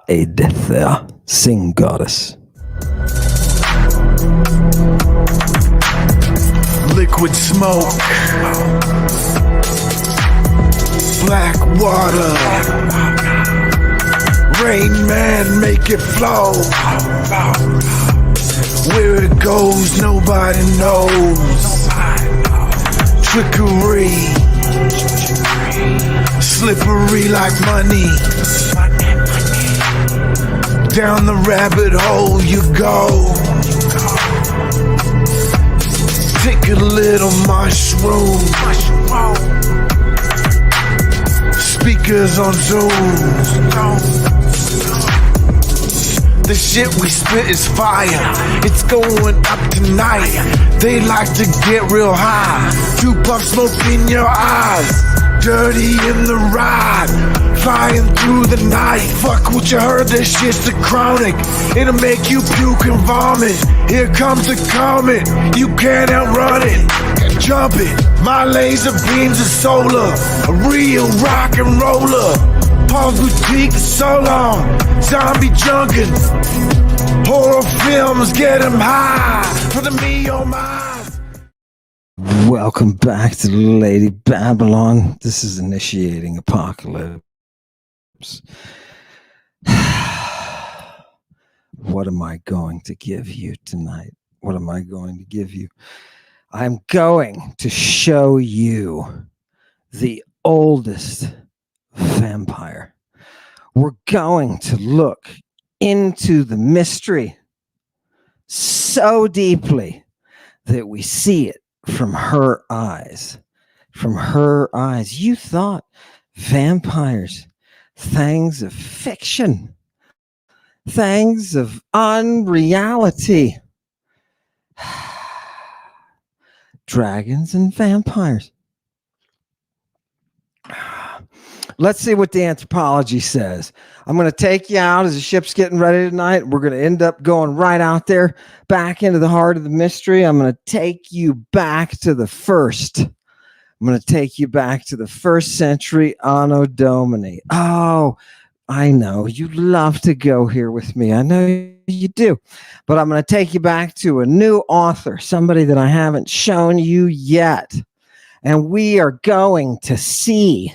Aedithia, sing goddess. Liquid smoke, black water, rain man, make it flow. Where it goes, nobody knows. Trickery, slippery like money. Down the rabbit hole you go. Take a little mushroom. Speakers on Zoom. The shit we spit is fire. It's going up tonight. They like to get real high. 2 puffs smoke in your eyes. Dirty in the ride. Flying through the night. Fuck what you heard, this shit's the chronic. It'll make you puke and vomit. Here comes the comet. You can't outrun it. Jump it. My laser beams are solar. A real rock and roller. Paul's boutique is so long. Zombie junkin'. Horror films get them high. For the me oh my. Welcome back to Lady Babylon. This is Initiating Apocalypse. What am I going to give you tonight? What am I going to give you? I'm going to show you the oldest vampire. We're going to look into the mystery so deeply that we see it from her eyes. From her eyes. You thought vampires, things of fiction, things of unreality. Dragons and vampires. Let's see what the anthropology says. I'm going to take you out as the ship's getting ready tonight. We're going to end up going right out there, back into the heart of the mystery. I'm going to take you back to the first. I'm going to take you back to the 1st century Anno Domini. Oh, I know you love to go here with me. I know you do. But I'm going to take you back to a new author, somebody that I haven't shown you yet. And we are going to see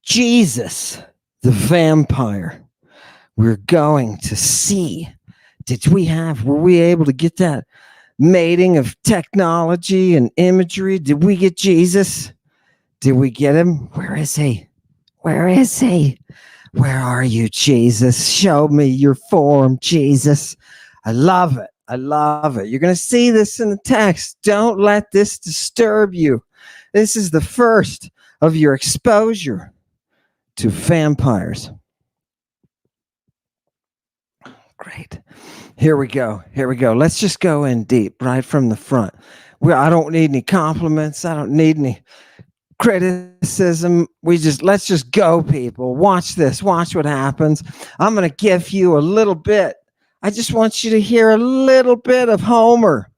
Jesus, the vampire. We're going to see. Were we able to get that mating of technology and imagery? Did we get Jesus? Did we get him? Where is he? Where is he? Where are you, Jesus? Show me your form, Jesus. I love it. I love it. You're going to see this in the text. Don't let this disturb you. This is the first of your exposure to vampires. Great. Here we go. Here we go. Let's just go in deep right from the front. I don't need any compliments. I don't need any criticism. Let's just go, people. Watch this. Watch what happens. I'm going to give you a little bit. I just want you to hear a little bit of Homer.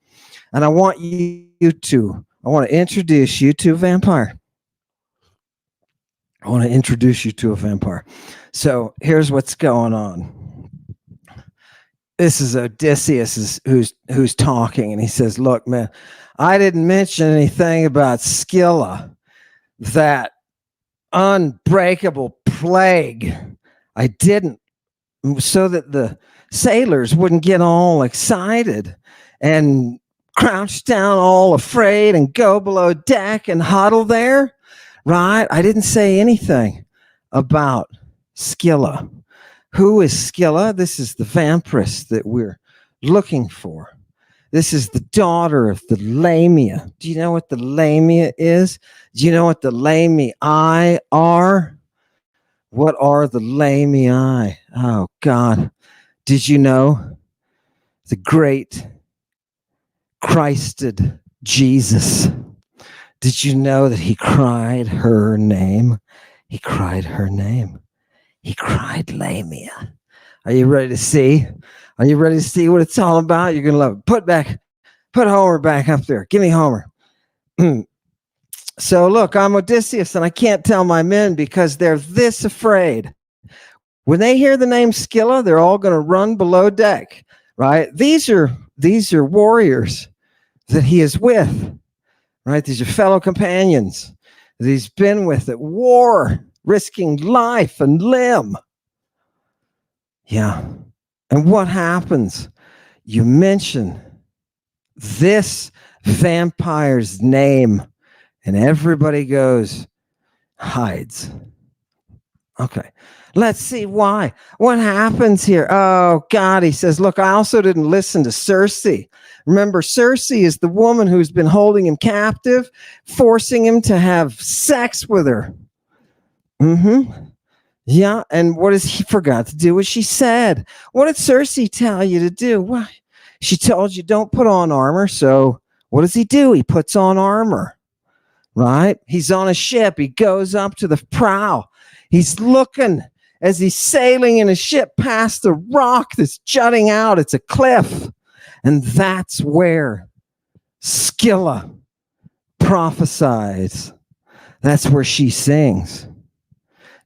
And I want to introduce you to a vampire. I want to introduce you to a vampire. So here's what's going on. This is Odysseus who's talking, and he says, look, man, I didn't mention anything about Scylla, that unbreakable plague. I didn't, so that the sailors wouldn't get all excited and crouch down all afraid and go below deck and huddle there. Right? I didn't say anything about Scylla. Who is Scylla? This is the vampiress that we're looking for. This is the daughter of the Lamia. Do you know what the Lamia is? Do you know what the Lamii are? What are the Lamii? Oh, God. Did you know the great Christed Jesus? Did you know that he cried her name? He cried her name. He cried Lamia. Are you ready to see? Are you ready to see what it's all about? You're going to love it. Put Homer back up there. Give me Homer. So look, I'm Odysseus, and I can't tell my men because they're this afraid. When they hear the name Scylla, they're all going to run below deck, right? These are warriors that he is with, right? These are fellow companions that he's been with at war, risking life and limb. Yeah. And what happens? You mention this vampire's name, and everybody hides. Okay. Let's see why. What happens here? Oh, God, he says, look, I also didn't listen to Circe. Remember, Circe is the woman who's been holding him captive, forcing him to have sex with her. Yeah, and what does he forgot to do what she said? What did Circe tell you to do? Well, she told you don't put on armor, so what does he do? He puts on armor, right? He's on a ship. He goes up to the prow. He's looking as he's sailing in a ship past a rock that's jutting out. It's a cliff. And that's where Scylla prophesies. That's where she sings.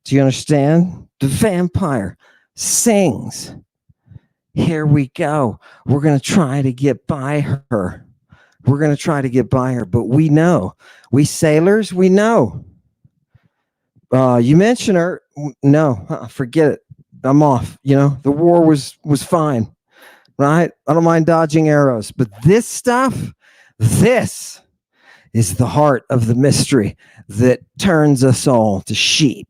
Do you understand? The vampire sings. Here we go. We're going to try to get by her. We're going to try to get by her. But we know. We sailors, we know. You mention her. No, forget it. I'm off. The war was fine, right? I don't mind dodging arrows, but this stuff, this is the heart of the mystery that turns us all to sheep.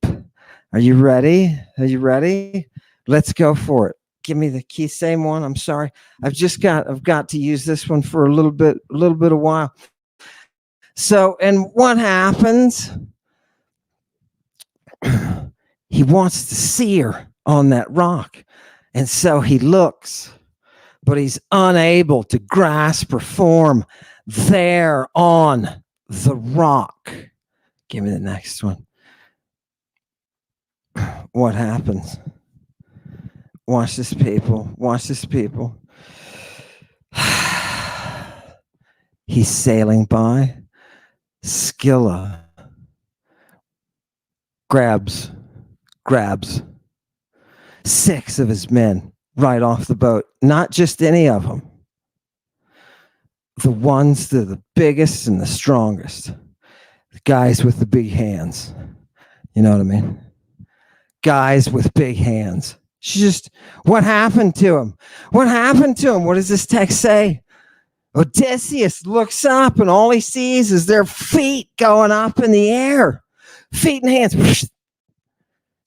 Are you ready? Are you ready? Let's go for it. Give me the key. Same one. I'm sorry. I've got to use this one for a little bit of while. So, and what happens? He wants to see her on that rock. And so he looks, but he's unable to grasp her form there on the rock. Give me the next one. What happens? Watch this, people. Watch this, people. He's sailing by. Scylla grabs 6 of his men right off the boat. Not just any of them. The ones that are the biggest and the strongest. The guys with the big hands. You know what I mean? Guys with big hands. What happened to him? What happened to him? What does this text say? Odysseus looks up and all he sees is their feet going up in the air. Feet and hands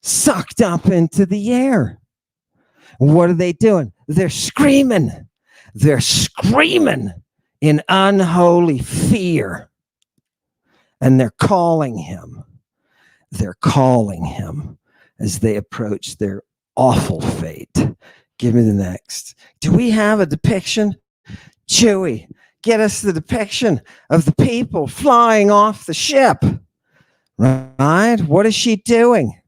sucked up into the air. What are they doing? They're screaming. They're screaming in unholy fear. And they're calling him. They're calling him as they approach their awful fate. Give me the next. Do we have a depiction? Chewie, get us the depiction of the people flying off the ship. Right? What is she doing?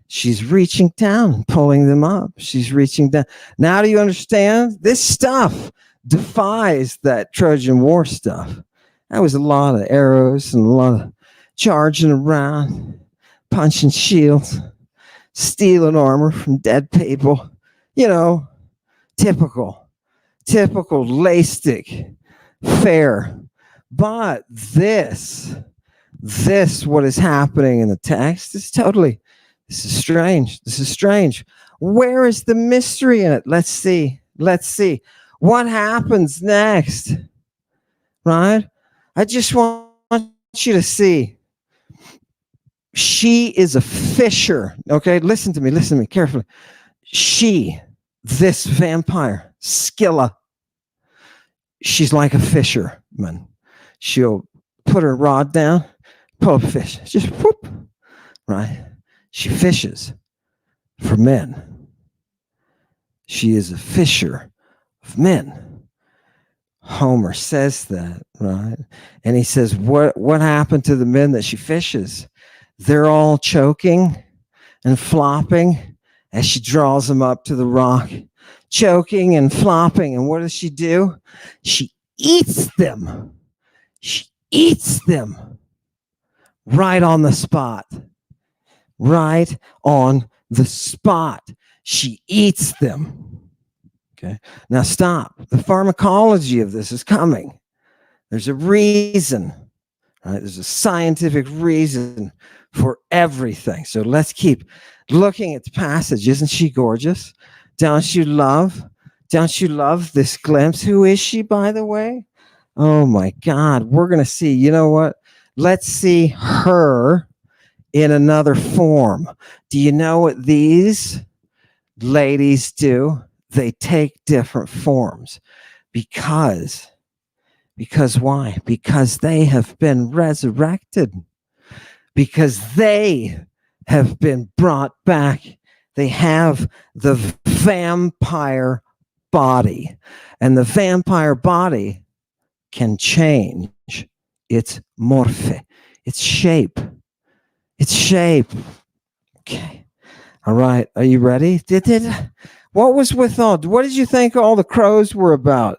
She's reaching down and pulling them up. She's reaching down. Now do you understand? This stuff defies that Trojan War stuff. That was a lot of arrows and a lot of charging around, punching shields, stealing armor from dead people. Typical lastic fare. But this what is happening in the text is this is strange. Where is the mystery in it? Let's see what happens next. Right? I just want you to see. She is a fisher. Okay, listen to me carefully. This vampire, Scylla, she's like a fisherman. She'll put her rod down, pull up a fish, just whoop, right? She fishes for men. She is a fisher of men. Homer says that, right? And he says, what happened to the men that she fishes? They're all choking and flopping as she draws them up to the rock, choking and flopping. And what does she do? She eats them. She eats them right on the spot. Right on the spot. She eats them. Okay. Now stop. The pharmacology of this is coming. There's a reason, right? There's a scientific reason for everything. So let's keep looking at the passage. Isn't she gorgeous? Don't you love this glimpse? Who is she, by the way? Oh my God. We're going to see, you know what? Let's see her in another form. Do you know what these ladies do? They take different forms because why? Because they have been resurrected, because they have been brought back. They have the vampire body, and the vampire body can change its morphe, its shape. Okay. All right. Are you ready? What was with all? What did you think all the crows were about?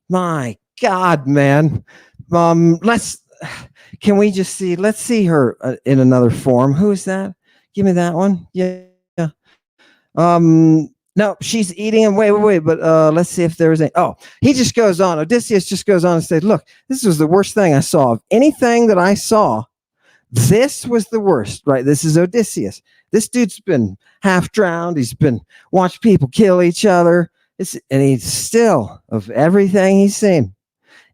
My God, man. Can we just see? Let's see her in another form. Who is that? Give me that one. Yeah. No, she's eating him. Wait. But let's see if there's a. Oh, he just goes on. Odysseus just goes on and says, "Look, this was the worst thing I saw. Of anything that I saw, this was the worst." Right? This is Odysseus. This dude's been half drowned. He's been watched people kill each other. And he's still, of everything he's seen,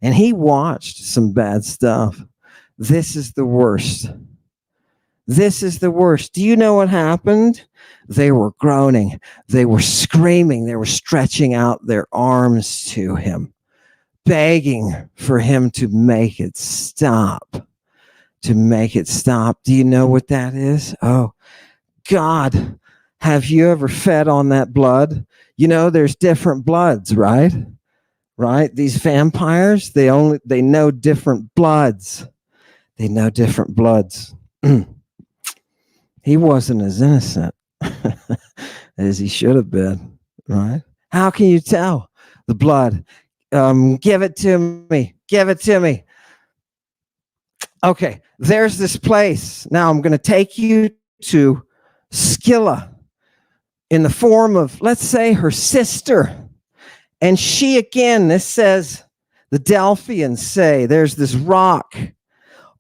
and he watched some bad stuff. This is the worst. This is the worst. Do you know what happened? They were groaning. They were screaming. They were stretching out their arms to him, begging for him to make it stop. To make it stop. Do you know what that is? Oh, God. Have you ever fed on that blood? You know, there's different bloods, right? Right? These vampires, they know different bloods. They know different bloods. He wasn't as innocent as he should have been, right? How can you tell the blood? Give it to me. Give it to me. Okay, there's this place. Now I'm going to take you to Scylla in the form of, let's say, her sister. And she, again, this says, the Delphians say, there's this rock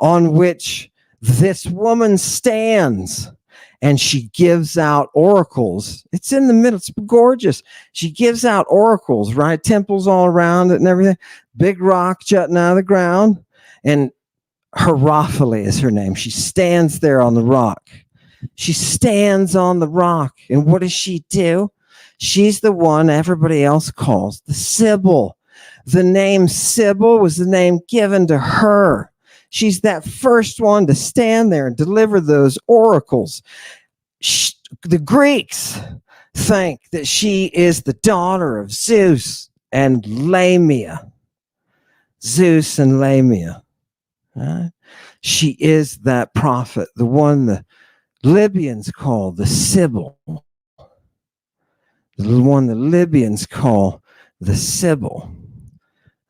on which this woman stands, and she gives out oracles. It's in the middle. It's gorgeous. She gives out oracles, right? Temples all around it and everything. Big rock jutting out of the ground. And Hierophile is her name. She stands there on the rock. She stands on the rock. And what does she do? She's the one everybody else calls the Sibyl. The name Sibyl was the name given to her. She's that first one to stand there and deliver those oracles. The Greeks think that she is the daughter of Zeus and Lamia. Zeus and Lamia. Right? She is that prophet, the one the Libyans call the Sibyl. The one the Libyans call the Sibyl.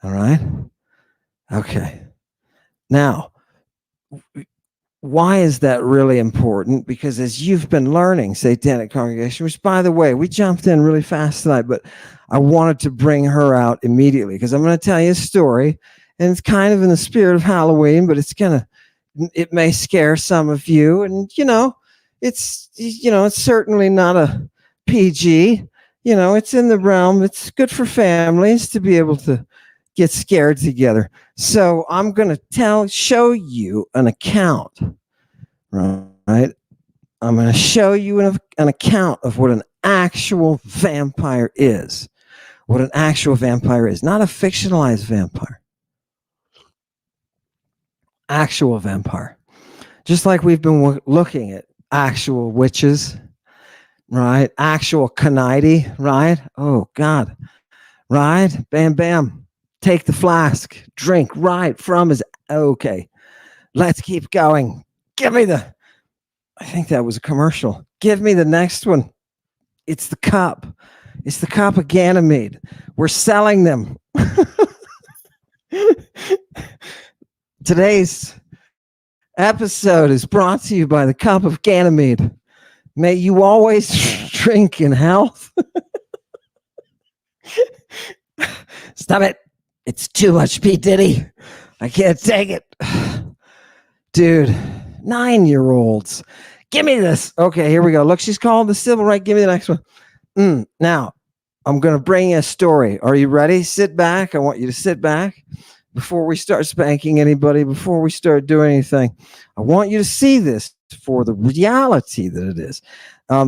All right? Okay. Now, why is that really important? Because as you've been learning, Satanic Congregation, which, by the way, we jumped in really fast tonight, but I wanted to bring her out immediately because I'm going to tell you a story, and it's kind of in the spirit of Halloween, but it may scare some of you, and it's certainly not a PG. It's in the realm. It's good for families to be able to get scared together. So I'm going to show you an account, right? I'm going to show you an account of what an actual vampire is. What an actual vampire is. Not a fictionalized vampire. Actual vampire. Just like we've been looking at actual witches, right? Actual Knighty, right? Oh, God. Right? Bam, bam. Take the flask. Drink right from his... Okay. Let's keep going. Give me I think that was a commercial. Give me the next one. It's the cup. It's the cup of Ganymede. We're selling them. Today's episode is brought to you by the cup of Ganymede. May you always drink in health. Stop it. It's too much P. Diddy. I can't take it. Dude, 9-year-olds. Give me this. Okay, here we go. Look, she's called the civil right. Give me the next one. Now, I'm going to bring you a story. Are you ready? Sit back. I want you to sit back before we start spanking anybody, before we start doing anything. I want you to see this for the reality that it is.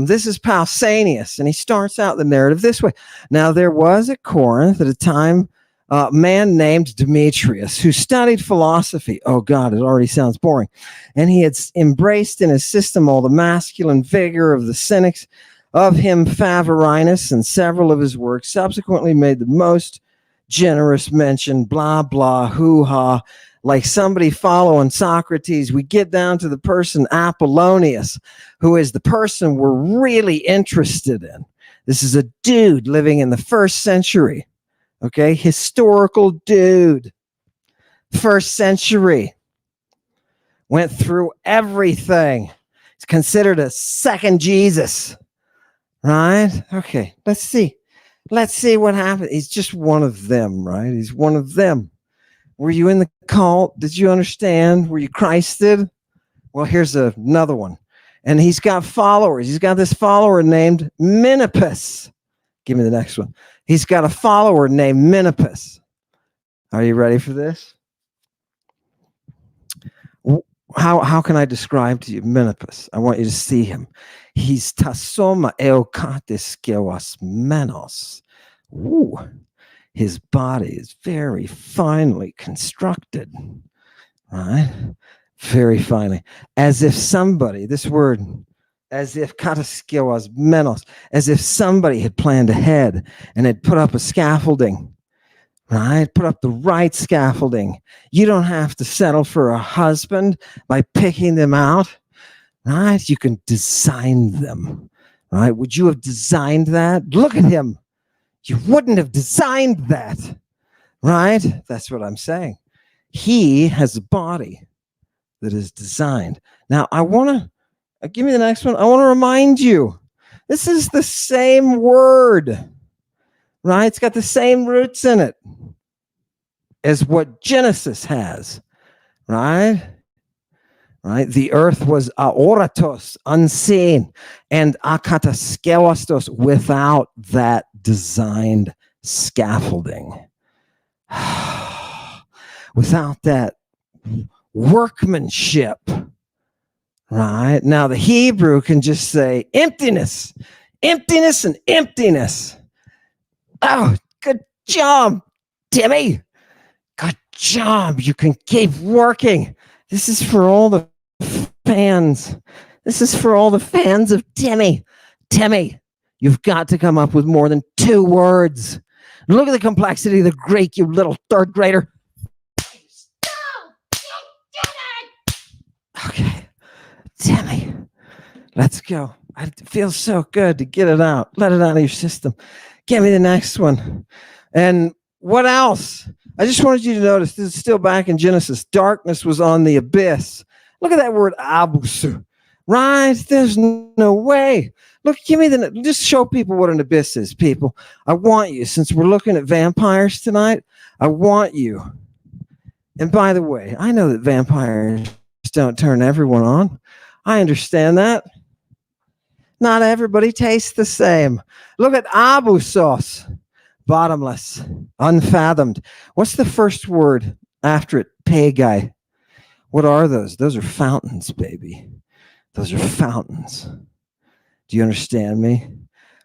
This is Pausanias, and he starts out the narrative this way. Now, there was at Corinth at a time a man named Demetrius who studied philosophy. Oh, God, it already sounds boring. And he had embraced in his system all the masculine vigor of the Cynics. Of him, Favorinus and several of his works subsequently made the most generous mention, blah, blah, hoo-ha. Like somebody following Socrates, we get down to the person Apollonius, who is the person we're really interested in. This is a dude living in the 1st century, okay? Historical dude. 1st century. Went through everything. He's considered a second Jesus, right? Okay, let's see. Let's see what happens. He's just one of them, right? He's one of them. Were you in the cult? Did you understand? Were you Christed? Well, here's another one. And he's got followers. He's got this follower named Menippus. Give me the next one. He's got a follower named Menippus. Are you ready for this? How can I describe to you Menippus? I want you to see him. He's tasoma eokatis geos menos. Ooh. His body is very finely constructed, right? Very finely. As if somebody, this word, as if kataskios menos, as if somebody had planned ahead and had put up a scaffolding, right? Put up the right scaffolding. You don't have to settle for a husband by picking them out, right? You can design them, right? Would you have designed that? Look at him. You wouldn't have designed that, right? That's what I'm saying. He has a body that is designed. Now, I want to, give me the next one. I want to remind you, this is the same word, right? It's got the same roots in it as what Genesis has, right? Right? The earth was aoratos, unseen, and akataskelostos, without that designed scaffolding. Without that workmanship. Right? Now the Hebrew can just say emptiness, emptiness, and emptiness. Oh, good job, Timmy. Good job. You can keep working. This is for all the fans. This is for all the fans of Timmy. Timmy, you've got to come up with more than 2 words. Look at the complexity of the Greek, you little 3rd grader. Okay, Timmy, let's go. It feels so good to get it out. Let it out of your system. Give me the next one. And what else? I just wanted you to notice, this is still back in Genesis. Darkness was on the abyss. Look at that word abusu, right? There's no way. Look, just show people what an abyss is, people. I want you, since we're looking at vampires tonight, I want you. And by the way, I know that vampires don't turn everyone on. I understand that. Not everybody tastes the same. Look at abusos. Bottomless, unfathomed. What's the first word after it? Pagai. What are those? Those are fountains, baby. Those are fountains. Do you understand me?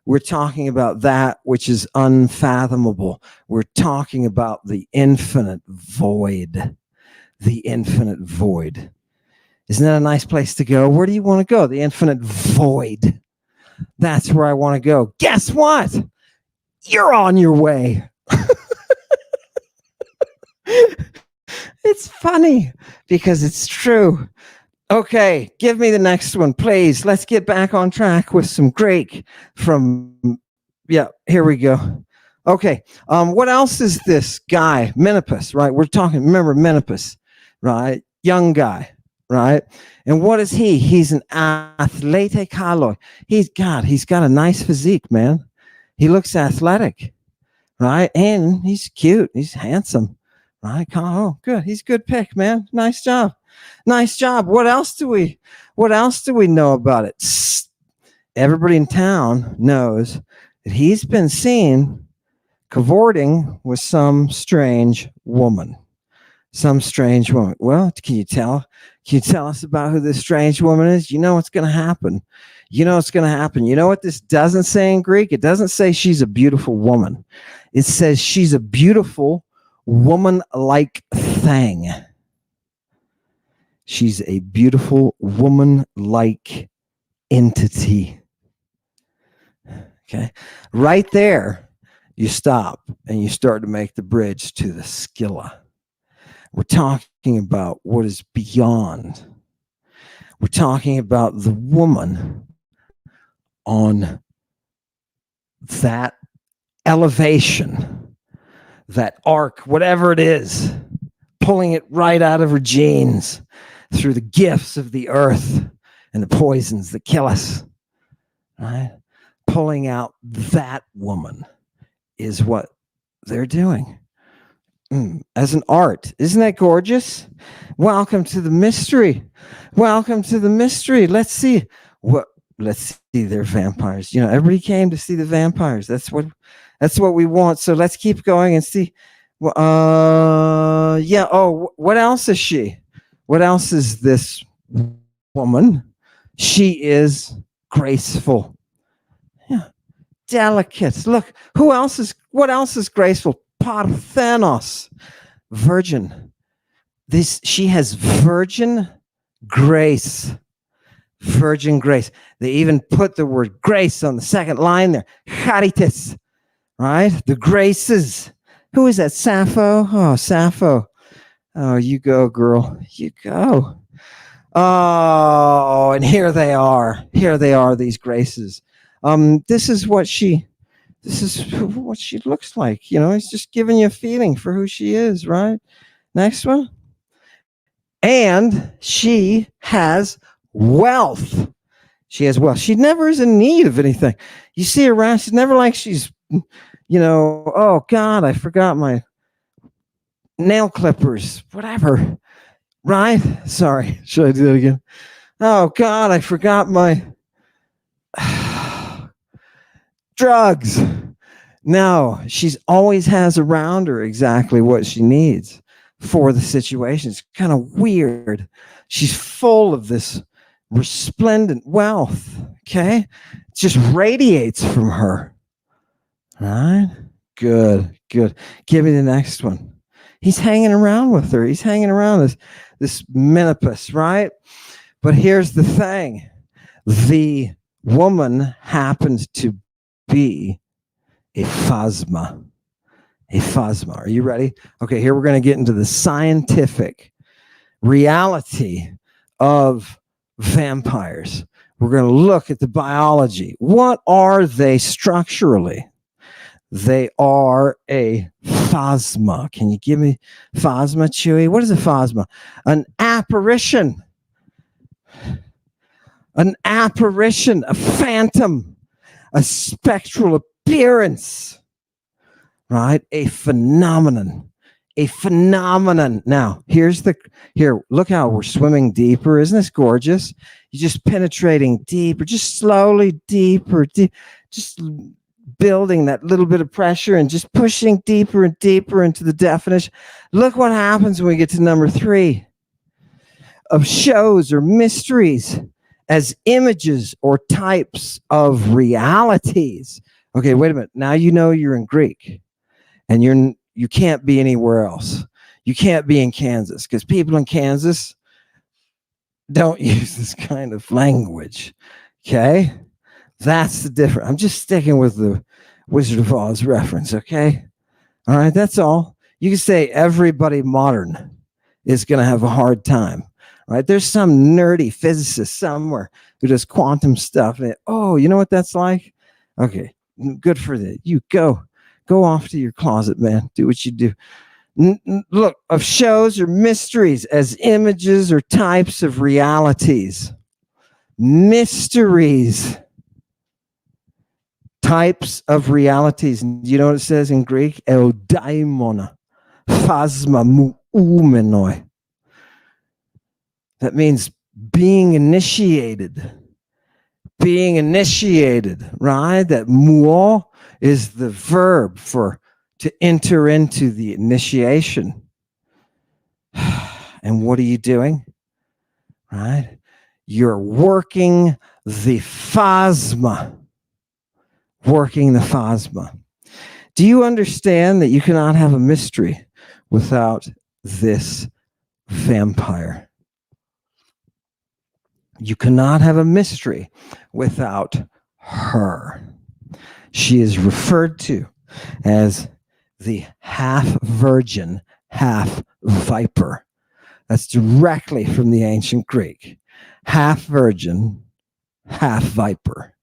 We're talking about that which is unfathomable. We're talking about the infinite void. The infinite void. Isn't that a nice place to go? Where do you want to go? The infinite void. That's where I want to go. Guess what? You're on your way. It's funny because it's true. Okay, give me the next one, please. Let's get back on track with some Greek from, here we go. Okay, what else is this guy? Menippus, right? We're talking, remember Menippus, right? Young guy, right? And what is he? He's an athlete kaloi. He's got a nice physique, man. He looks athletic, right? And he's cute. He's handsome, right? Oh, good. He's a good pick, man. Nice job. Nice job. What else do we know about it? Everybody in town knows that he's been seen cavorting with some strange woman. Some strange woman. Well, can you tell us about who this strange woman is? You know what's going to happen. You know what's going to happen. You know what this doesn't say in Greek? It doesn't say she's a beautiful woman. It says she's a beautiful woman-like thing. She's a beautiful woman-like entity. Okay. Right there, you stop and you start to make the bridge to the Scylla. We're talking about what is beyond. We're talking about the woman on that elevation, that arc, whatever it is, pulling it right out of her genes through the gifts of the earth and the poisons that kill us, right? Pulling out that woman is what they're doing. As an art. Isn't that gorgeous? Welcome to the mystery. Welcome to the mystery. Let's see their vampires. You know, everybody came to see the vampires. That's what we want. So let's keep going and see. What else is she? What else is this woman? She is graceful. Yeah. Delicate. Look, what else is graceful? Parthenos, virgin. She has virgin grace. Virgin grace. They even put the word grace on the second line there. Charitas, right? The graces. Who is that? Sappho? Oh, Sappho. Oh, you go, girl. You go. Oh, and here they are. Here they are, these graces. This is what she looks like. You know, it's just giving you a feeling for who she is, right? Next one. And she has wealth. She has wealth. She never is in need of anything. You see her around, she's never like she's, you know, oh God, I forgot my nail clippers, whatever. Right? Sorry. Should I do that again? Oh God, I forgot my drugs. No, she's always has around her exactly what she needs for the situation. It's kind of weird. She's full of this resplendent wealth. Okay. It just radiates from her. All right. Good. Give me the next one. He's hanging around with her. He's hanging around this menopause, right? But here's the thing. The woman happened to be a phasma. A phasma. Are you ready? Okay, here we're going to get into the scientific reality of vampires. We're going to look at the biology. What are they structurally? They are a phasma. Can you give me phasma, Chewy? What is a phasma? An apparition. An apparition, a phantom, a spectral appearance, right? A phenomenon. Now, look how we're swimming deeper. Isn't this gorgeous? You're just penetrating deeper, just slowly deeper, just building that little bit of pressure and just pushing deeper and deeper into the definition. Look what happens when we get to number 3 of shows or mysteries as images or types of realities. Okay, wait a minute. Now you know you're in Greek and you can't be anywhere else. You can't be in Kansas because people in Kansas don't use this kind of language. Okay? That's the difference. I'm just sticking with the Wizard of Oz reference, okay? All right, that's all. You can say everybody modern is going to have a hard time, right? There's some nerdy physicist somewhere who does quantum stuff. And, oh, you know what that's like? Okay, good for that. You go off to your closet, man. Do what you do. Look, of shows or mysteries as images or types of realities. Mysteries. Types of realities. Do you know what it says in Greek? Eudaimon, phasma mu umenoi. That means being initiated. Being initiated, right? That muo is the verb for to enter into the initiation. And what are you doing? Right? You're working the phasma. Working the phasma. Do you understand that you cannot have a mystery without this vampire? You cannot have a mystery without her. She is referred to as the half virgin, half viper. That's directly from the ancient Greek. Half virgin, half viper.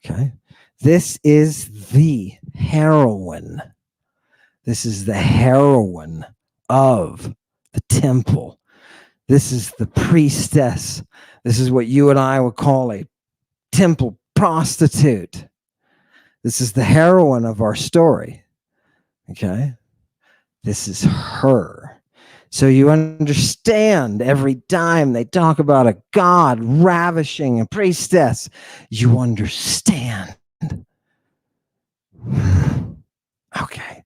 Okay. This is the heroine. This is the heroine of the temple. This is the priestess. This is what you and I would call a temple prostitute. This is the heroine of our story. Okay? This is her. So you understand every time they talk about a god ravishing a priestess, you understand. Okay.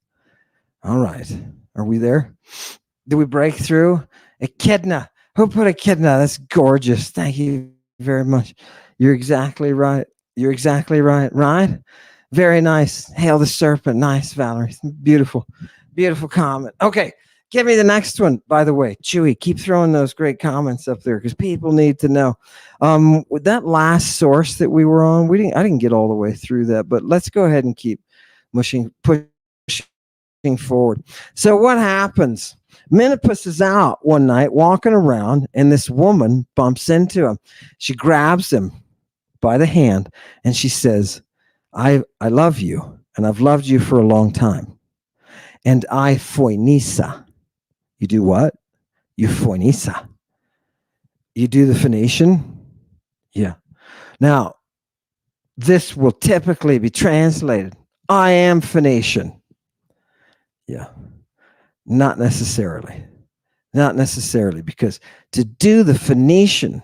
All right. Are we there? Did we break through? Echidna. Who put echidna? That's gorgeous. Thank you very much. You're exactly right. You're exactly right. Right? Very nice. Hail the serpent. Nice, Valerie. Beautiful. Beautiful comment. Okay. Give me the next one, by the way. Chewy, keep throwing those great comments up there because people need to know. With that last source that we were on, I didn't get all the way through that, but let's go ahead and keep pushing forward. So what happens? Menopause is out one night walking around, and this woman bumps into him. She grabs him by the hand, and she says, I love you, and I've loved you for a long time. And I Phoenisa. You do what? You Phoenisa. You do the Phoenician? Yeah. Now, this will typically be translated, I am Phoenician. Yeah. Not necessarily. Not necessarily, because to do the Phoenician,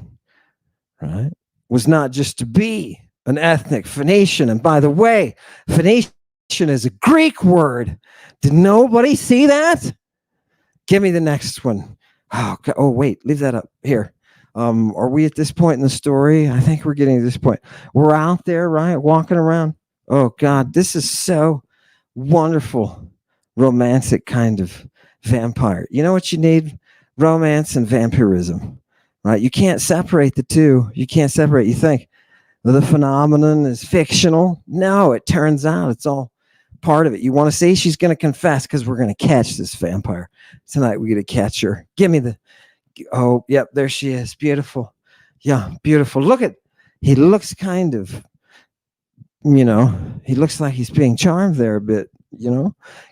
right, was not just to be an ethnic Phoenician. And by the way, Phoenician is a Greek word. Did nobody see that? Give me the next one. Oh, wait, leave that up here. Are we at this point in the story? I think we're getting to this point. We're out there, right? Walking around. Oh, God, this is so wonderful, romantic kind of vampire. You know what you need? Romance and vampirism, right? You can't separate the two. You can't separate. You think the phenomenon is fictional. No, it turns out it's all part of it. You want to see? She's going to confess because we're going to catch this vampire. Tonight we get to catch her. Give me the... Oh, yep, there she is. Beautiful. Yeah, beautiful. Look at... He looks kind of... he looks like he's being charmed there a bit,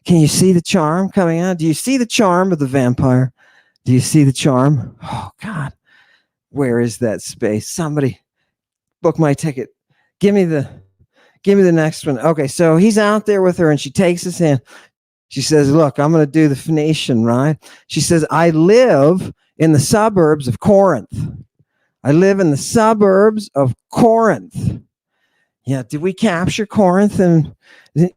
Can you see the charm coming out? Do you see the charm of the vampire? Do you see the charm? Oh, God. Where is that space? Somebody book my ticket. Give me the next one. Okay, so he's out there with her, and she takes his hand. She says, look, I'm going to do the Phoenician, right? She says, I live in the suburbs of Corinth. I live in the suburbs of Corinth. Yeah, did we capture Corinth and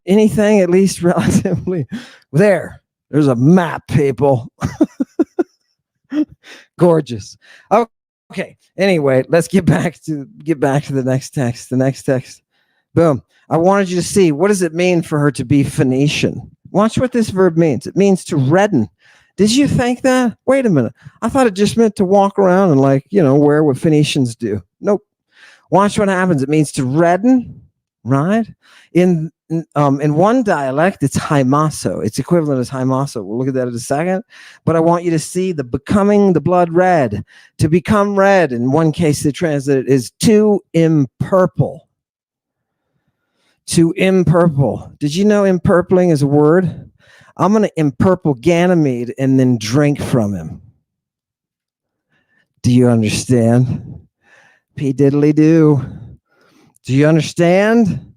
anything at least relatively? There's a map, people. Gorgeous. Okay. Anyway, let's get back to the next text. The next text. Boom. I wanted you to see, what does it mean for her to be Phoenician? Watch what this verb means. It means to redden. Did you think that? Wait a minute. I thought it just meant to walk around and wear what Phoenicians do. Nope. Watch what happens. It means to redden, right? In one dialect, it's haimaso. It's equivalent as haimaso. We'll look at that in a second. But I want you to see the becoming the blood red. To become red, in one case they translate it, is to empurple. To empurple. Did you know empurpling is a word? I'm going to empurple Ganymede and then drink from him. Do you understand? P diddly do. Do you understand?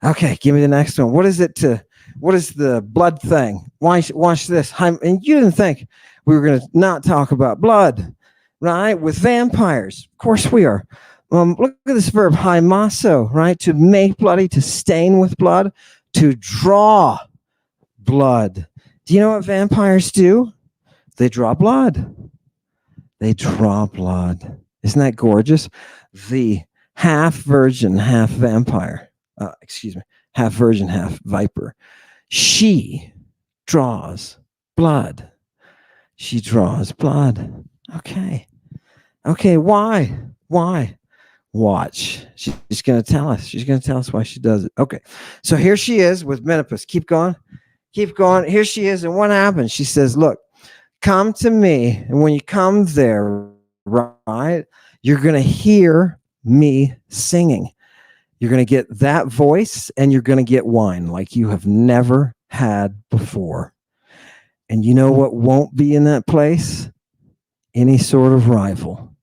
Okay, give me the next one. What is the blood thing? Watch this. And you didn't think we were going to not talk about blood, right? With vampires. Of course we are. Look at this verb, hymaso, right? To make bloody, to stain with blood, to draw blood. Do you know what vampires do? They draw blood. They draw blood. Isn't that gorgeous? The half virgin, half vampire. Half virgin, half viper. She draws blood. She draws blood. Okay. Why? Watch. She's going to tell us. She's going to tell us why she does it. Okay. So here she is with Menopause. Keep going. Here she is. And what happens? She says, look, come to me. And when you come there, right, you're going to hear me singing. You're going to get that voice and you're going to get wine like you have never had before. And you know what won't be in that place? Any sort of rival.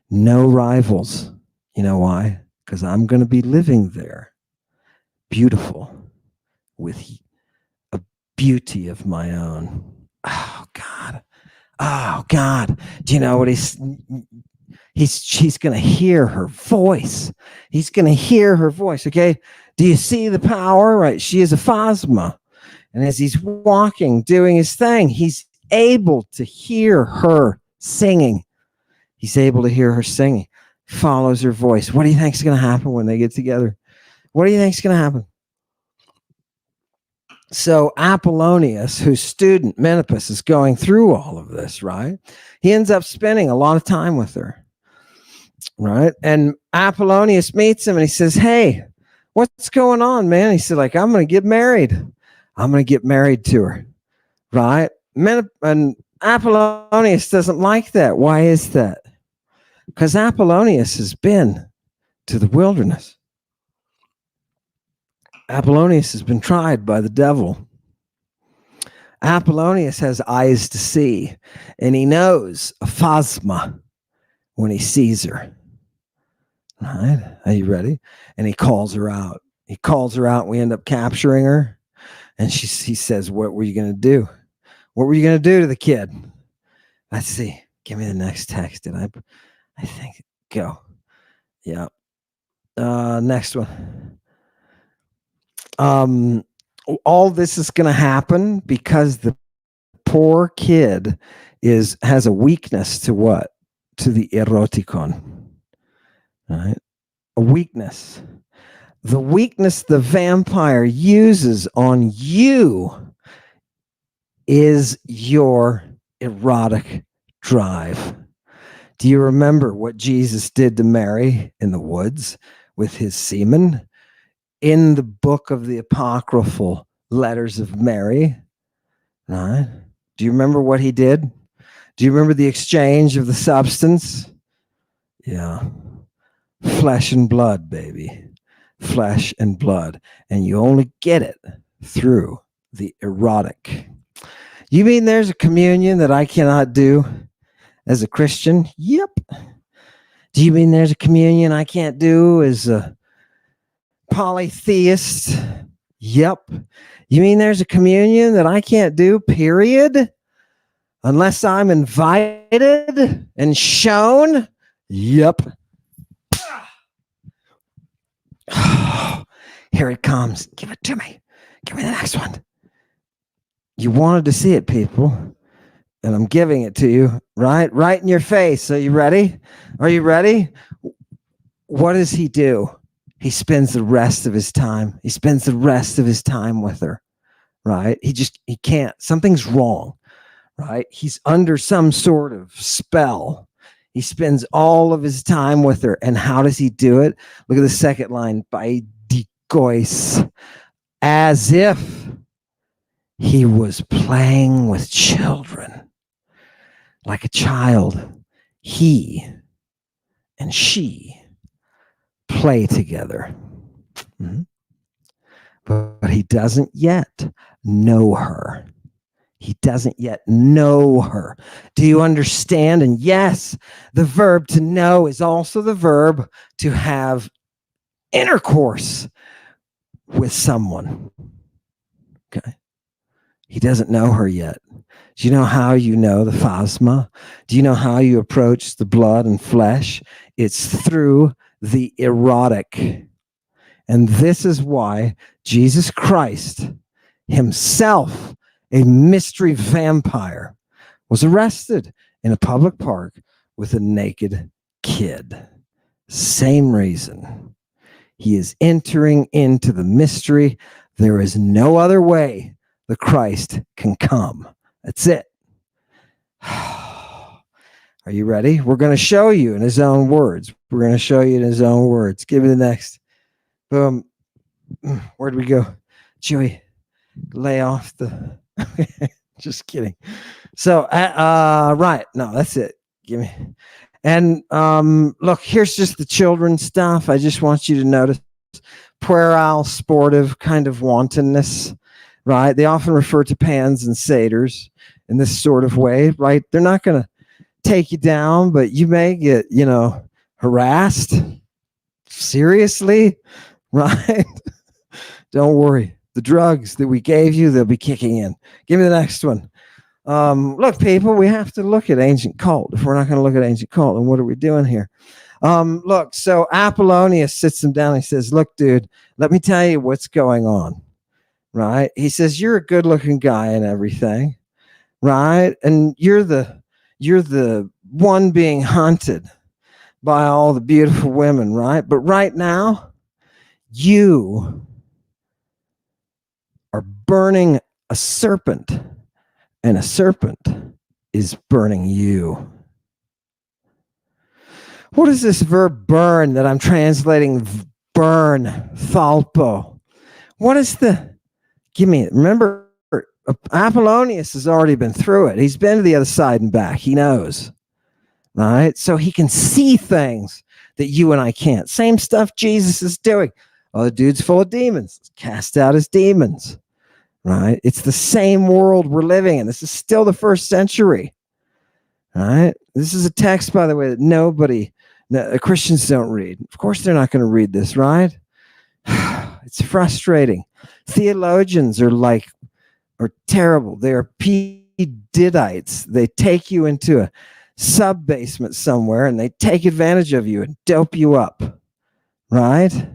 No rivals. You know why? Because I'm going to be living there. Beautiful. With a beauty of my own. Oh, God. Do you know what she's going to hear her voice. He's going to hear her voice. Okay. Do you see the power? Right. She is a phasma. And as he's walking, doing his thing, he's able to hear her singing. He's able to hear her singing. Follows her voice. What do you think is going to happen when they get together? What do you think is going to happen? So Apollonius, whose student Menopause is going through all of this, right? He ends up spending a lot of time with her. Right. And Apollonius meets him and he says, hey, what's going on, man? He said, like, I'm going to get married. I'm going to get married to her. Right. And Apollonius doesn't like that. Why is that? Because Apollonius has been to the wilderness. Apollonius has been tried by the devil. Apollonius has eyes to see, and he knows a phasma when he sees her. All right. Are you ready? And he calls her out. And we end up capturing her. And he says, what were you going to do? What were you going to do to the kid? Let's see. Give me the next text. Did I think, go. Yeah. Next one. All this is going to happen because the poor kid has a weakness to what? To the eroticon. Right? A weakness. The weakness the vampire uses on you is your erotic drive. Do you remember what Jesus did to Mary in the woods with his semen? In the book of the apocryphal letters of Mary, right? Do you remember what he did? Do you remember the exchange of the substance? Yeah. Flesh and blood, baby. Flesh and blood. And you only get it through the erotic. You mean there's a communion that I cannot do as a Christian? Yep. Do you mean there's a communion I can't do as a polytheist? Yep. You mean there's a communion that I can't do, period? Unless I'm invited and shown? Yep. Here it comes. Give it to me. Give me the next one. You wanted to see it, people. And I'm giving it to you, right? Right in your face. Are you ready? Are you ready? What does he do? He spends the rest of his time. He spends the rest of his time with her, right? He can't. Something's wrong, right? He's under some sort of spell. He spends all of his time with her. And how does he do it? Look at the second line. By decoys. As if he was playing with children. Like a child. He and she play together. Mm-hmm. But he doesn't yet know her. He doesn't yet know her. Do you understand? And yes, the verb to know is also the verb to have intercourse with someone. Okay. He doesn't know her yet. Do you know how you know the phasma? Do you know how you approach the blood and flesh? It's through the erotic. And this is why Jesus Christ himself, a mystery vampire, was arrested in a public park with a naked kid. Same reason. He is entering into the mystery. There is no other way the Christ can come. That's it. Are you ready? We're going to show you in his own words. We're going to show you in his own words. Give me the next. Boom. Where'd we go? Joey, lay off the... Just kidding. So, right. No, that's it. Give me... And look, here's just the children's stuff. I just want you to notice puerile, sportive kind of wantonness, right? They often refer to pans and satyrs in this sort of way, right? They're not going to take you down, but you may get, harassed. Seriously, right? Don't worry. The drugs that we gave you, they'll be kicking in. Give me the next one. Look, people, we have to look at ancient cult. If we're not going to look at ancient cult, then what are we doing here? Look, so Apollonius sits him down and he says, look, dude, let me tell you what's going on, right? He says, you're a good-looking guy and everything, right? And you're the one being hunted by all the beautiful women, right? But right now, you are burning a serpent, and a serpent is burning you. What is this verb burn that I'm translating burn, thalpo? What is give me it. Remember, Apollonius has already been through it. He's been to the other side and back. He knows, right? So he can see things that you and I can't. Same stuff Jesus is doing. Oh, the dude's full of demons. Cast out his demons. Right? It's the same world we're living in. This is still the 1st century. Right? This is a text, by the way, that Christians don't read. Of course, they're not going to read this, right? It's frustrating. Theologians are terrible. They are Peditites. They take you into a sub-basement somewhere and they take advantage of you and dope you up. Right?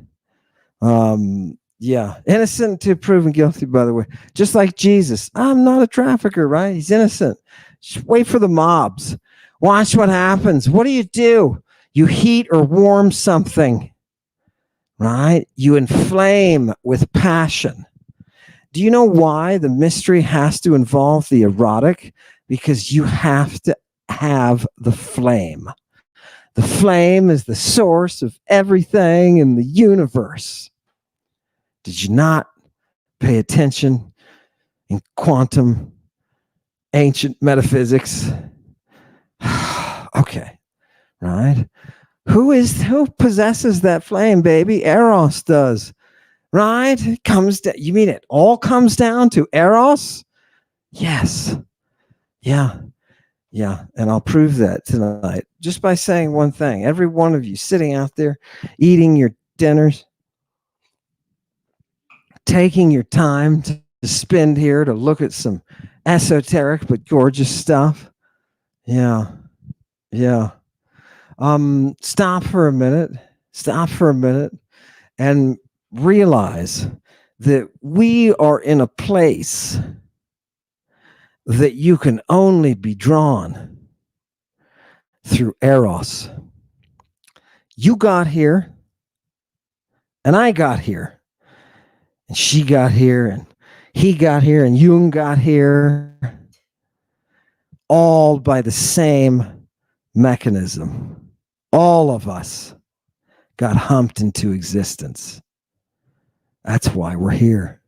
Yeah, innocent to proven guilty, by the way. Just like Jesus. I'm not a trafficker, right? He's innocent. Just wait for the mobs. Watch what happens. What do? You heat or warm something, right? You inflame with passion. Do you know why the mystery has to involve the erotic? Because you have to have the flame. The flame is the source of everything in the universe. Did you not pay attention in quantum ancient metaphysics? Okay, right? Who possesses that flame, baby? Eros does, right? It comes down. You mean it all comes down to Eros? Yes. Yeah. And I'll prove that tonight just by saying one thing. Every one of you sitting out there eating your dinners, taking your time to spend here to look at some esoteric but gorgeous stuff. Yeah. Stop for a minute and realize that we are in a place that you can only be drawn through Eros. You got here and I got here. And she got here, and he got here, and Jung got here, all by the same mechanism. All of us got humped into existence. That's why we're here.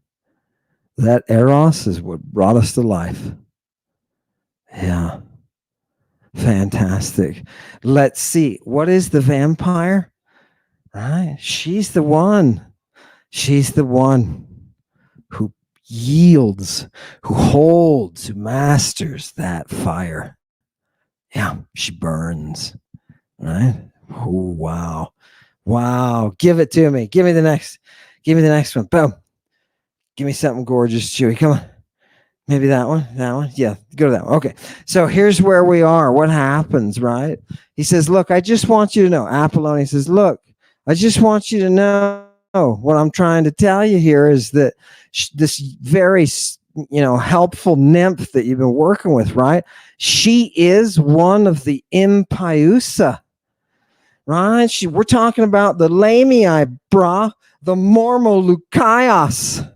That Eros is what brought us to life. Yeah. Fantastic. Let's see. What is the vampire? Right? She's the one who yields, who holds, who masters that fire. Yeah, she burns, right? Oh, wow. Wow. Give it to me. Give me the next one. Boom. Give me something gorgeous, Chewy. Come on. Maybe that one. Yeah, go to that one. Okay. So here's where we are. What happens, right? He says, look, I just want you to know. Apollonia says, look, I just want you to know what I'm trying to tell you here is that this very, helpful nymph that you've been working with, right? She is one of the Impiusa, right? We're talking about the Lamii, brah, the Mormolukaios.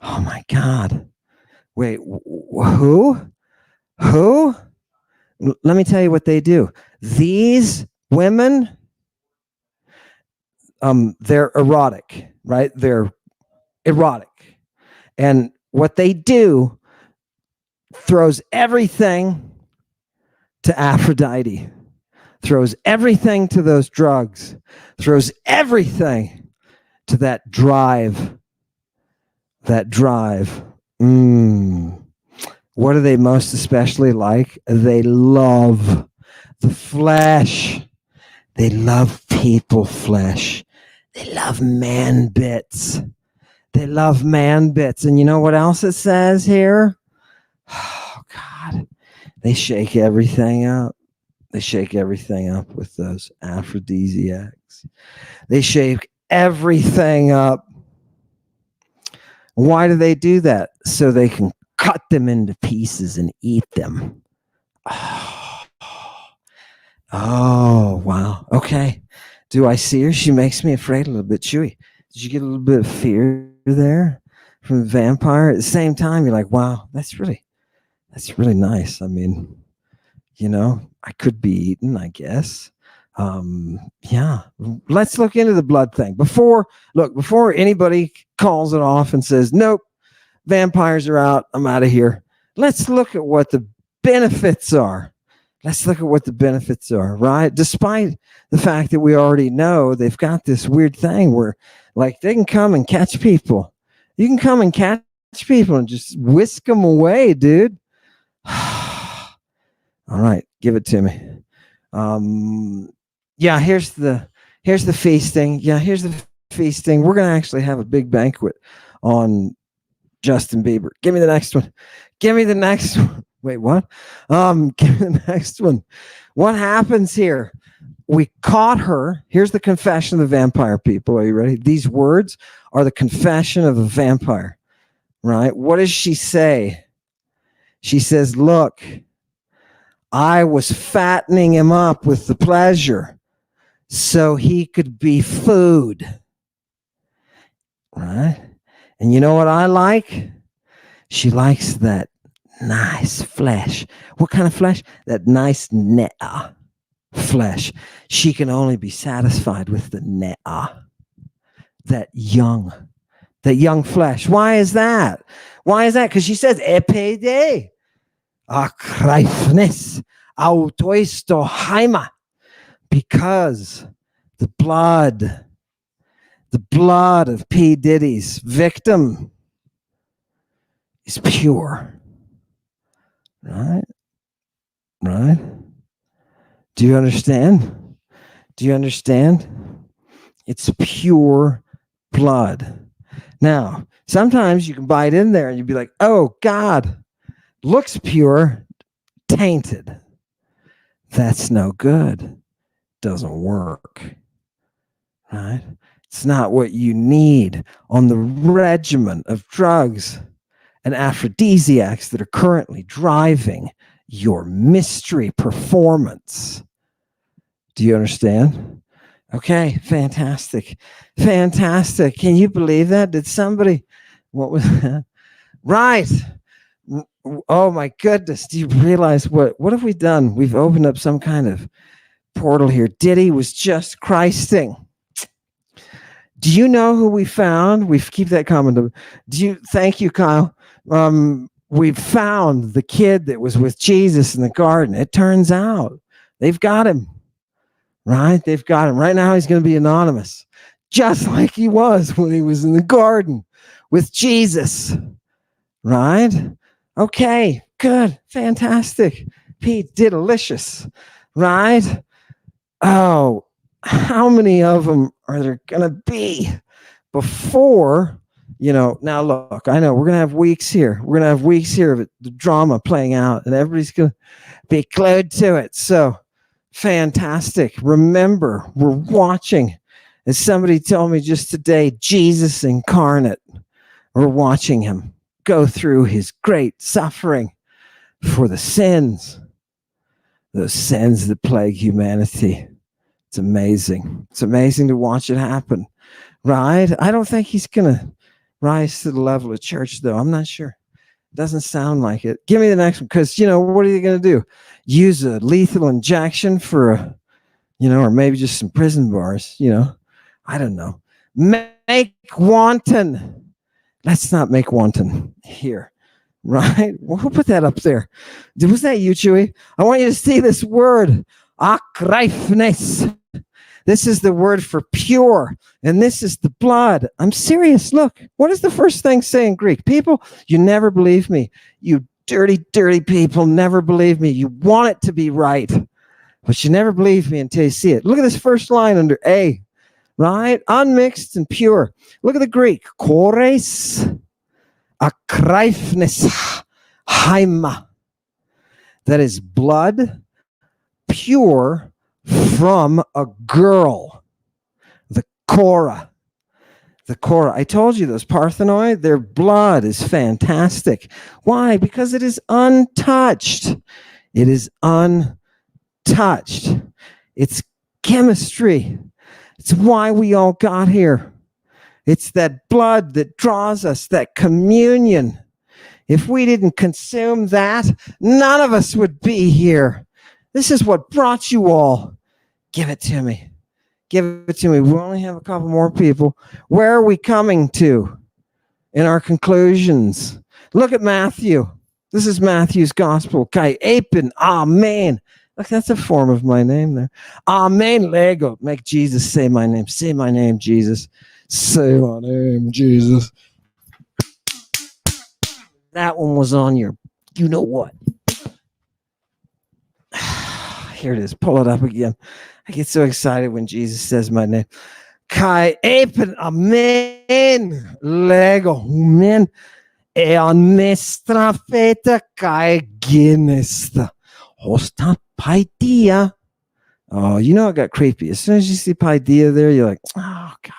Oh my God. Wait, who? Let me tell you what they do. These women, they're erotic, right? They're erotic. And what they do throws everything to Aphrodite, throws everything to those drugs, throws everything to that drive. What do they most especially like? They love the flesh. They love people flesh. They love man bits. And you know what else it says here? Oh, God. They shake everything up. With those aphrodisiacs. They shake everything up. Why do they do that? So they can cut them into pieces and eat them. Oh, wow. Okay. Do I see her? She makes me afraid a little bit. Chewy, did you get a little bit of fear there from the vampire? At the same time, you're like, wow, that's really nice. I mean, I could be eaten, I guess. Yeah. Let's look into the blood thing. Before anybody calls it off and says, nope, vampires are out, I'm out of here. Let's look at what the benefits are. Right? Despite the fact that we already know they've got this weird thing where, like, they can come and catch people. You can come and catch people and just whisk them away, dude. All right, give it to me. Yeah, here's the feasting. We're gonna actually have a big banquet on Justin Bieber. Give me the next one. Wait, what? Give me the next one. What happens here? We caught her. Here's the confession of the vampire, people. Are you ready? These words are the confession of a vampire, right? What does she say? She says, look, I was fattening him up with the pleasure so he could be food, right? And you know what I like? She likes that nice flesh. What kind of flesh? That nice ne'ah flesh. She can only be satisfied with the ne'ah, that young flesh. Why is that? Because she says, epede, akraifnes, autoisto haima, because the blood of P. Diddy's victim is pure. Right? Do you understand? It's pure blood. Now, sometimes you can bite in there and you'd be like, oh, God, looks pure, tainted. That's no good. Doesn't work. Right? It's not what you need on the regimen of drugs and aphrodisiacs that are currently driving your mystery performance. Do you understand? Okay, fantastic. Can you believe that? Did somebody, what was that? Right. Oh my goodness. Do you realize what have we done? We've opened up some kind of portal here. Diddy was just Christing. Do you know who we found? We keep that comment. Thank you, Kyle. We've found the kid that was with Jesus in the garden. It turns out they've got him, right? Right now he's going to be anonymous, just like he was when he was in the garden with Jesus, right? Okay, good, fantastic. Pete, delicious, right? Oh, how many of them are there going to be before, now look, I know we're going to have weeks here. We're going to have weeks here of the drama playing out, and everybody's going to be glued to it. So fantastic. Remember, we're watching, as somebody told me just today, Jesus incarnate. We're watching him go through his great suffering for the sins, those sins that plague humanity. It's amazing. It's amazing to watch it happen, right? I don't think he's going to rise to the level of church, though. I'm not sure. Doesn't sound like it. Give me the next one, because, what are you going to do? Use a lethal injection for or maybe just some prison bars, I don't know. Make wanton. Let's not make wanton here, right? Well, who put that up there? Was that you, Chewy? I want you to see this word, akreifnes. This is the word for pure, and this is the blood. I'm serious. Look, what does the first thing say in Greek? People, you never believe me. You dirty, dirty people never believe me. You want it to be right, but you never believe me until you see it. Look at this first line under A, right? Unmixed and pure. Look at the Greek. Kores akreifnes haima. That is blood pure from a girl. The Korah. I told you those Parthenoi, their blood is fantastic. Why? Because it is untouched. It is untouched. It's chemistry. It's why we all got here. It's that blood that draws us, that communion. If we didn't consume that, none of us would be here. This is what brought you all. Give it to me. Give it to me. We only have a couple more people. Where are we coming to in our conclusions? Look at Matthew. This is Matthew's gospel. Kai Apin, amen. Look, that's a form of my name there. Amen, Lego. Make Jesus say my name. Say my name, Jesus. Say my name, Jesus. That one was on your, you know what. Here it is. Pull it up again. I get so excited when Jesus says my name. Kai Apen, amen. Lego, amen. Eon mestra feta kai ginesta. Hosta paidia. Oh, it got creepy. As soon as you see paidia there, you're like, oh, God.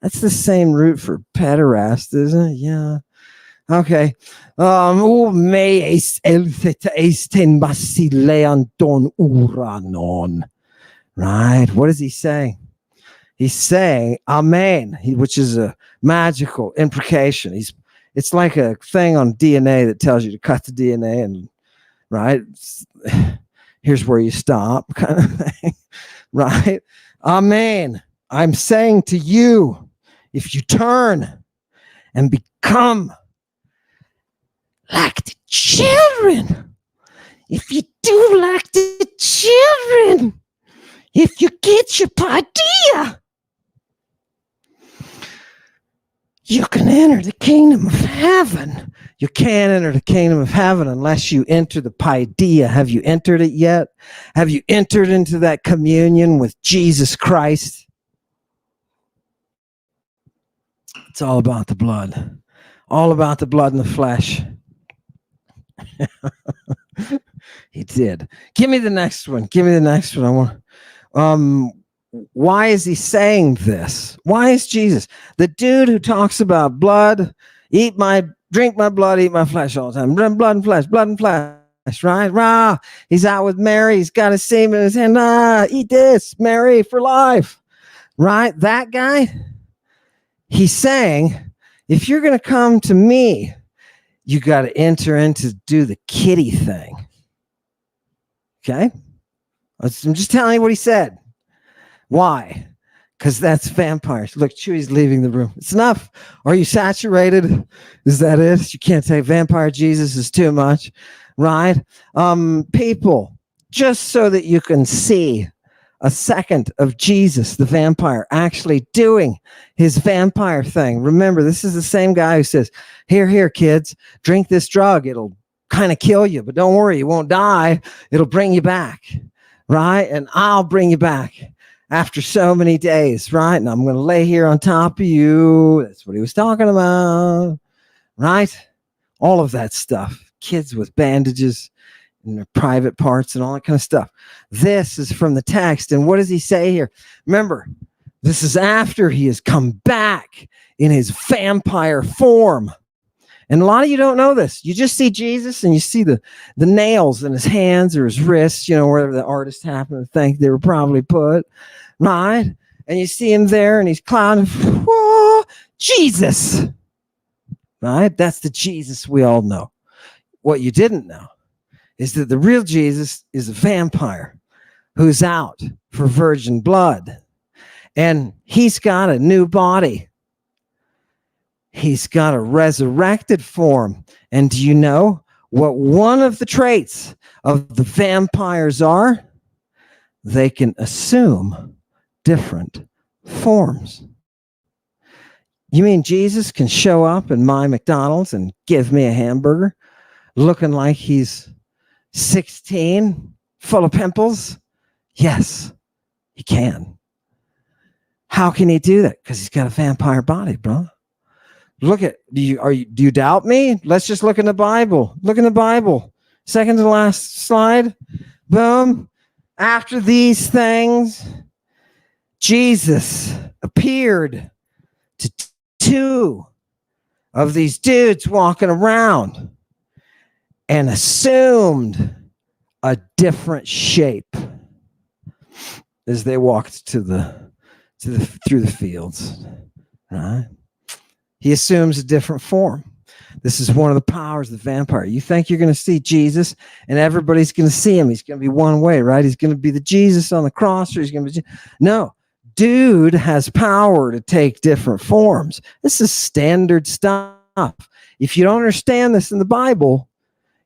That's the same root for pederast, isn't it? Yeah. Okay. Me es eltheta esten basilean don uranon. Right. What is he saying? He's saying amen, which is a magical imprecation. It's like a thing on DNA that tells you to cut the DNA and right. Here's where you stop, kind of thing. Right. Amen. I'm saying to you, if you turn and become like the children, if you do like the children, if you get your idea, you can enter the kingdom of heaven. You can't enter the kingdom of heaven unless you enter the paideia. Have you entered it yet? Have you entered into that communion with Jesus Christ? It's all about the blood. All about the blood and the flesh. He did. Give me the next one. I want. Why is he saying this? Why is Jesus, the dude who talks about blood, drink my blood, eat my flesh all the time, blood and flesh, right? Rah, he's out with Mary. He's got a semen in his hand. Eat this, Mary, for life, right? That guy. He's saying, if you're going to come to me, you got to enter into do the kitty thing. Okay? I'm just telling you what he said. Why? Because that's vampires. Look, Chewy's leaving the room. It's enough. Are you saturated? Is that it? You can't say vampire Jesus is too much, right? People, just so that you can see a second of Jesus, the vampire, actually doing his vampire thing. Remember, this is the same guy who says, here, kids, drink this drug. It'll kind of kill you, but don't worry, you won't die. It'll bring you back, right? And I'll bring you back after so many days, right? And I'm going to lay here on top of you. That's what he was talking about, right? All of that stuff. Kids with bandages in their private parts and all that kind of stuff. This is from the text. And what does he say here? Remember, this is after he has come back in his vampire form. And a lot of you don't know this. You just see Jesus and you see the nails in his hands or his wrists, wherever the artist happened to think they were probably put, right? And you see him there and he's clowning, whoa, Jesus, right? That's the Jesus we all know. What you didn't know is that the real Jesus is a vampire who's out for virgin blood. And he's got a new body. He's got a resurrected form. And do you know what one of the traits of the vampires are? They can assume different forms. You mean Jesus can show up in my McDonald's and give me a hamburger looking like he's 16, full of pimples? Yes, he can. How can he do that? Because he's got a vampire body, bro. Look at, do you doubt me? Let's just look in the Bible. Look in the Bible. Second to last slide. Boom. After these things, Jesus appeared to two of these dudes walking around and assumed a different shape as they walked through the fields. Right? He assumes a different form. This is one of the powers of the vampire. You think you're going to see Jesus and everybody's going to see him. He's going to be one way, right? He's going to be the Jesus on the cross, or he's going to be... No, dude has power to take different forms. This is standard stuff. If you don't understand this in the Bible,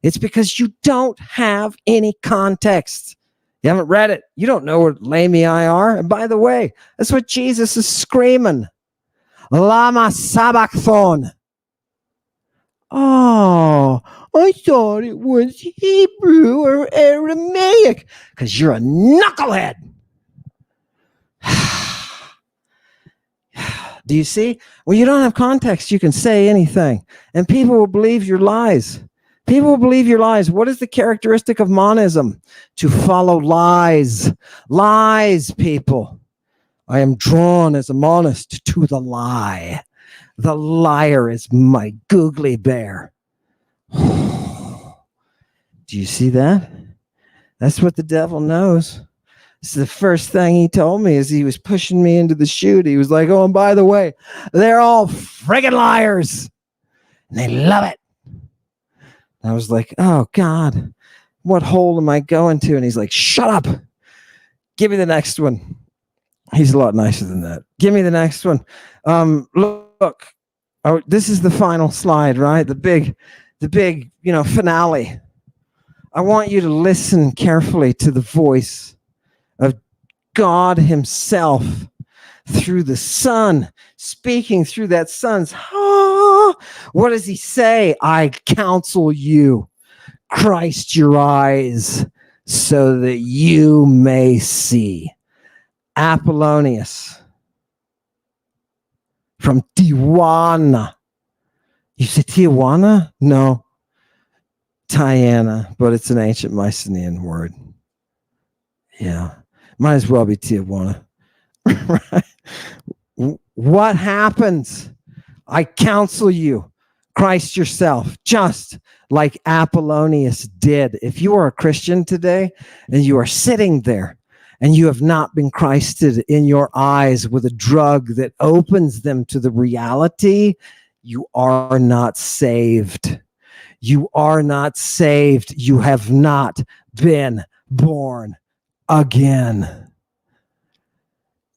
it's because you don't have any context. You haven't read it. You don't know what Lamii are. And by the way, that's what Jesus is screaming. Lama sabachthon. Oh, I thought it was Hebrew or Aramaic. Because you're a knucklehead. Do you see? When you don't have context, you can say anything. And people will believe your lies. People will believe your lies. What is the characteristic of monism? To follow lies. Lies, people. I am drawn as a monist to the lie. The liar is my googly bear. Do you see that? That's what the devil knows. This is the first thing he told me as he was pushing me into the chute. He was like, oh, and by the way, they're all friggin' liars. And they love it. I was like, oh, God, what hole am I going to? And he's like, shut up. Give me the next one. He's a lot nicer than that. Give me the next one. Look, this is the final slide, right? The big, finale. I want you to listen carefully to the voice of God himself through the Son, speaking through that Son's. What does he say? I counsel you, Christ your eyes, so that you may see. Apollonius from Tijuana. You say Tijuana? No. Tiana, but it's an ancient Mycenaean word. Yeah. Might as well be Tijuana. Right? What happens? I counsel you, Christ yourself, just like Apollonius did. If you are a Christian today and you are sitting there and you have not been Christed in your eyes with a drug that opens them to the reality, you are not saved. You are not saved. You have not been born again.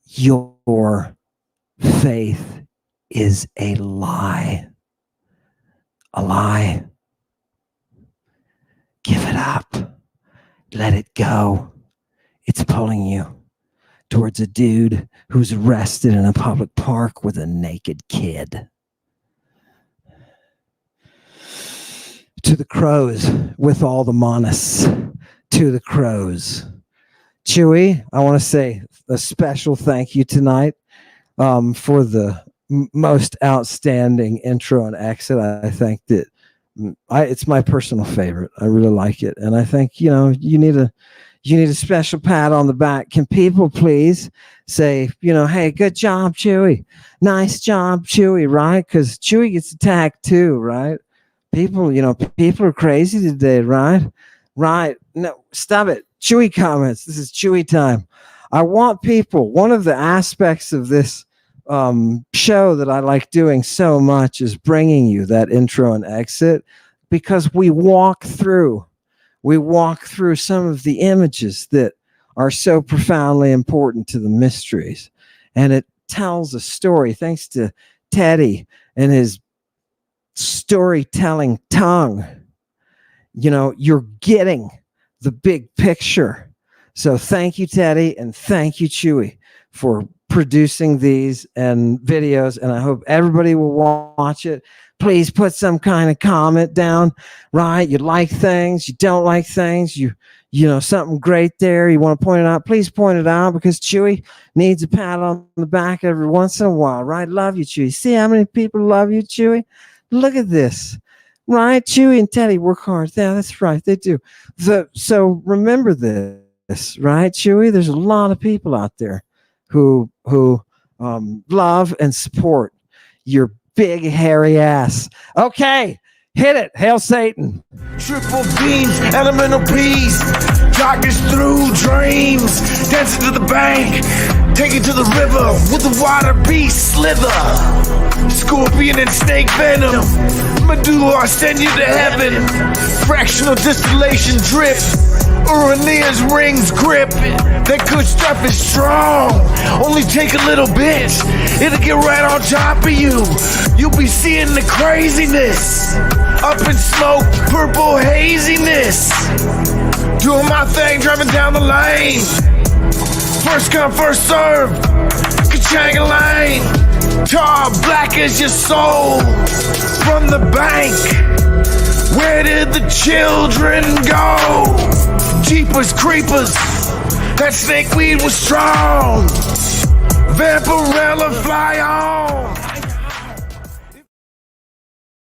Your faith is a lie. A lie. Give it up. Let it go. It's pulling you. towards a dude who's arrested in a public park with a naked kid. To the crows with all the monas. To the crows. Chewy, I want to say a special thank you tonight for the most outstanding intro and exit. I think that it's my personal favorite. I really like it. And I think, you need a special pat on the back. Can people please say, hey, good job, Chewy. Nice job, Chewy, right? Because Chewy gets attacked too, right? People are crazy today, right? Right. No, stop it. Chewy comments. This is Chewy time. I want people, one of the aspects of this show that I like doing so much is bringing you that intro and exit, because we walk through some of the images that are so profoundly important to the mysteries, and it tells a story thanks to Teddy and his storytelling tongue. You're getting the big picture. So thank you, Teddy, and thank you, Chewy, for producing these and videos, and I hope everybody will watch it. Please put some kind of comment down, right? You like things, you don't like things, you something great there, you want to point it out, please point it out, because Chewy needs a pat on the back every once in a while, right? Love you, Chewy. See how many people love you, Chewy? Look at this, right? Chewy and Teddy work hard. Yeah, that's right, they do. So remember this, right, Chewy? There's a lot of people out there who love and support your big hairy ass. Okay, hit it. Hail Satan. Triple beams, elemental bees, darkness through dreams, dancing to the bank, take it to the river with the water beast slither, scorpion and snake venom, medulla send you to heaven, fractional distillation drip, Urania's rings grip. That good stuff is strong. Only take a little bit. It'll get right on top of you. You'll be seeing the craziness. Up in smoke, purple haziness. Doing my thing, driving down the lane. First come, first serve. Ka-chang-a-lang. Tar black as your soul. From the bank. Where did the children go? Jeepers creepers, that snake weed was strong. Vampirella fly on.